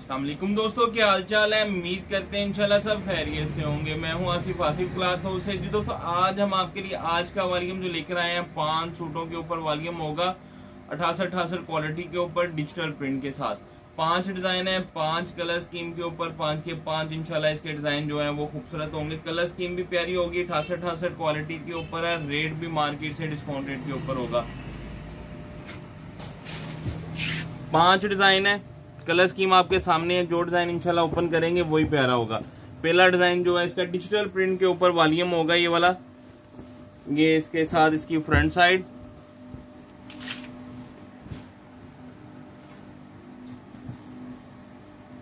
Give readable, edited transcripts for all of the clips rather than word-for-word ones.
अस्सलाम वालेकुम दोस्तों, क्या हाल चाल है। उम्मीद करते हैं इंशाल्लाह सब खैरियत से होंगे। मैं हूं आसिफ क्लॉथ हाउस से। जी दोस्तों, आज हम आपके लिए आज का वॉल्यूम जो लेकर आए हैं 5 सूटों के ऊपर वॉल्यूम होगा 68 क्वालिटी के ऊपर डिजिटल प्रिंट के साथ। 5 डिजाइन है, 5 कलर स्कीम के ऊपर, 5 के 5 इंशाल्लाह इसके डिजाइन जो है वो खूबसूरत होंगे। कलर स्कीम भी प्यारी होगी, 68 क्वालिटी के ऊपर है। रेट भी मार्केट से डिस्काउंट रेट के ऊपर होगा। 5 डिजाइन है, कलर स्कीम आपके सामने है। जो डिजाइन इंशाल्लाह ओपन करेंगे वही प्यारा होगा। पहला डिजाइन जो है इसका डिजिटल प्रिंट के ऊपर वॉल्यूम होगा ये वाला। ये इसके साथ इसकी फ्रंट साइड,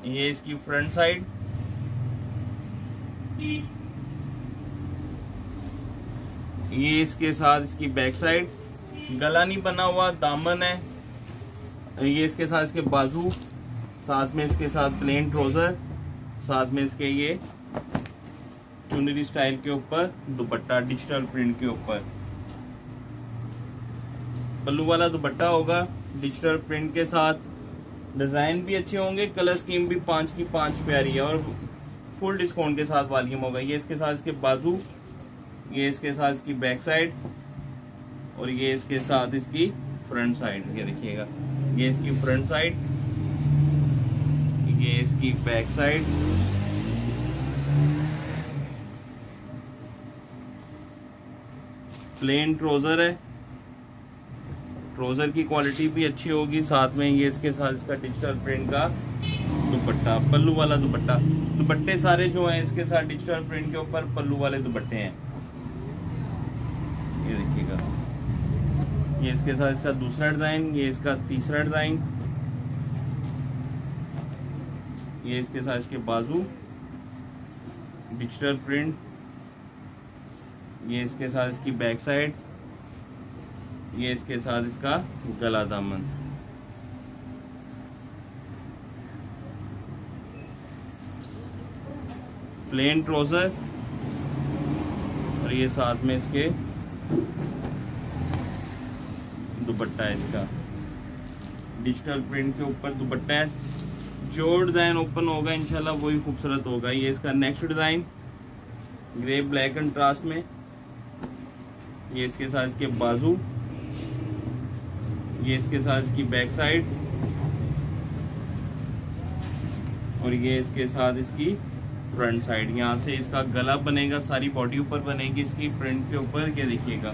ये इसकी फ्रंट साइड, ये इसके साथ इसकी बैक साइड। गला नहीं बना हुआ, दामन है। ये इसके साथ इसके बाजू, साथ में इसके साथ प्लेन ट्राउजर, साथ में इसके ये चुनरी स्टाइल के ऊपर दुपट्टा डिजिटल प्रिंट के ऊपर। पल्लू वाला दुपट्टा होगा डिजिटल प्रिंट के साथ। डिजाइन भी अच्छे होंगे, कलर स्कीम भी 5 की 5 प्यारी है और फुल डिस्काउंट के साथ वॉल्यूम होगा। ये इसके साथ इसके बाजू, ये इसके साथ इसकी बैक साइड और ये इसके साथ इसकी फ्रंट साइड। ये देखिएगा, ये इसकी फ्रंट साइड, ये इसकी बैक साइड। प्लेन ट्राउजर है, ट्राउजर की क्वालिटी भी अच्छी होगी। साथ में ये इसके साथ इसका डिजिटल प्रिंट का दुपट्टा, पल्लू वाला दुपट्टा। दुपट्टे सारे जो हैं इसके साथ डिजिटल प्रिंट के ऊपर पल्लू वाले दुपट्टे हैं। ये देखिएगा, ये इसके साथ इसका दूसरा डिजाइन, ये इसका तीसरा डिजाइन, ये इसके साथ इसके बाजू डिजिटल प्रिंट, ये इसके साथ इसकी बैक साइड, ये इसके साथ इसका गला दामन। प्लेन ट्राउजर और ये साथ में इसके दुपट्टा है। इसका डिजिटल प्रिंट के ऊपर दुपट्टा है। जो डिजाइन ओपन होगा इंशाल्लाह वही खूबसूरत होगा। ये इसका next design grey black contrast में, ये इसके साथ इसके बाजू, ये इसके साथ इसकी बैक साइड और ये इसके साथ इसकी फ्रंट साइड। यहाँ से इसका गला बनेगा, सारी बॉडी ऊपर बनेगी इसकी प्रिंट के ऊपर। ये देखिएगा,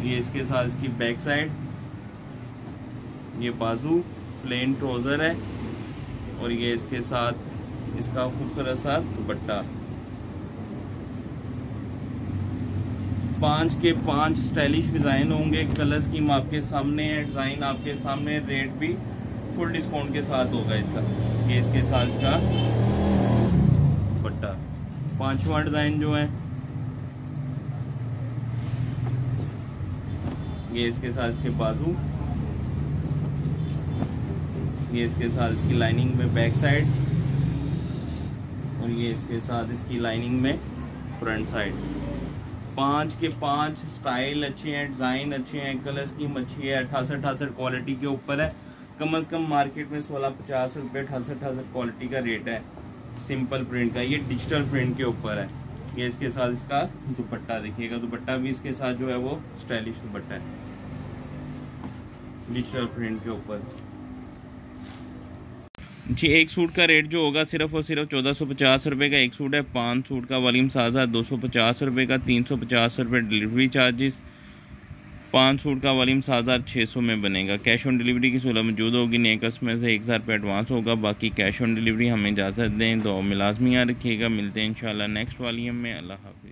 ये इसके साथ इसकी बैक साइड, ये बाजू, प्लेन ट्राउजर है और ये इसके साथ इसका खूबसूरत सा दुपट्टा। 5 के 5 स्टाइलिश डिजाइन होंगे। कलर स्कीम आपके सामने है, डिजाइन आपके सामने, रेट भी फुल डिस्काउंट के साथ होगा इसका। ये इसके साथ इसका दुपट्टा। 5वां डिजाइन जो है ये इसके साथ इसके बाजू, ये इसके साथ इसकी लाइनिंग में बैक साइड और ये इसके साथ इसकी लाइनिंग में फ्रंट साइड। 5 के 5 स्टाइल अच्छे हैं, डिजाइन अच्छे हैं, कलर स्कीम अच्छी है। 68 क्वालिटी के ऊपर है। कम से कम मार्केट में 1650 रुपये 68 क्वालिटी का रेट है सिंपल प्रिंट का। ये डिजिटल प्रिंट के ऊपर है। ये इसके साथ इसका दुपट्टा देखिएगा, दुपट्टा भी इसके साथ जो है वो स्टाइलिश दुपट्टा है डिजिटल प्रिंट के ऊपर। जी, एक सूट का रेट जो होगा सिर्फ और सिर्फ 1450 रुपये का एक सूट है। 5 सूट का वॉल्यूम 7250 रुपये का, 350 रुपये डिलीवरी चार्जेस। 5 सूट का वॉल्यूम 7600 में बनेगा। कैश ऑन डिलीवरी की सहूलत मौजूद होगी। नए कस्टमर से 1000 रुपये एडवांस होगा, बाकी कैश ऑन डिलीवरी। हमें इजाज़त दें, दुआ में लाजमी याद रखिएगा। मिलते हैं इंशाल्लाह नेक्स्ट वॉल्यूम में। अल्लाह हाफ़िज़।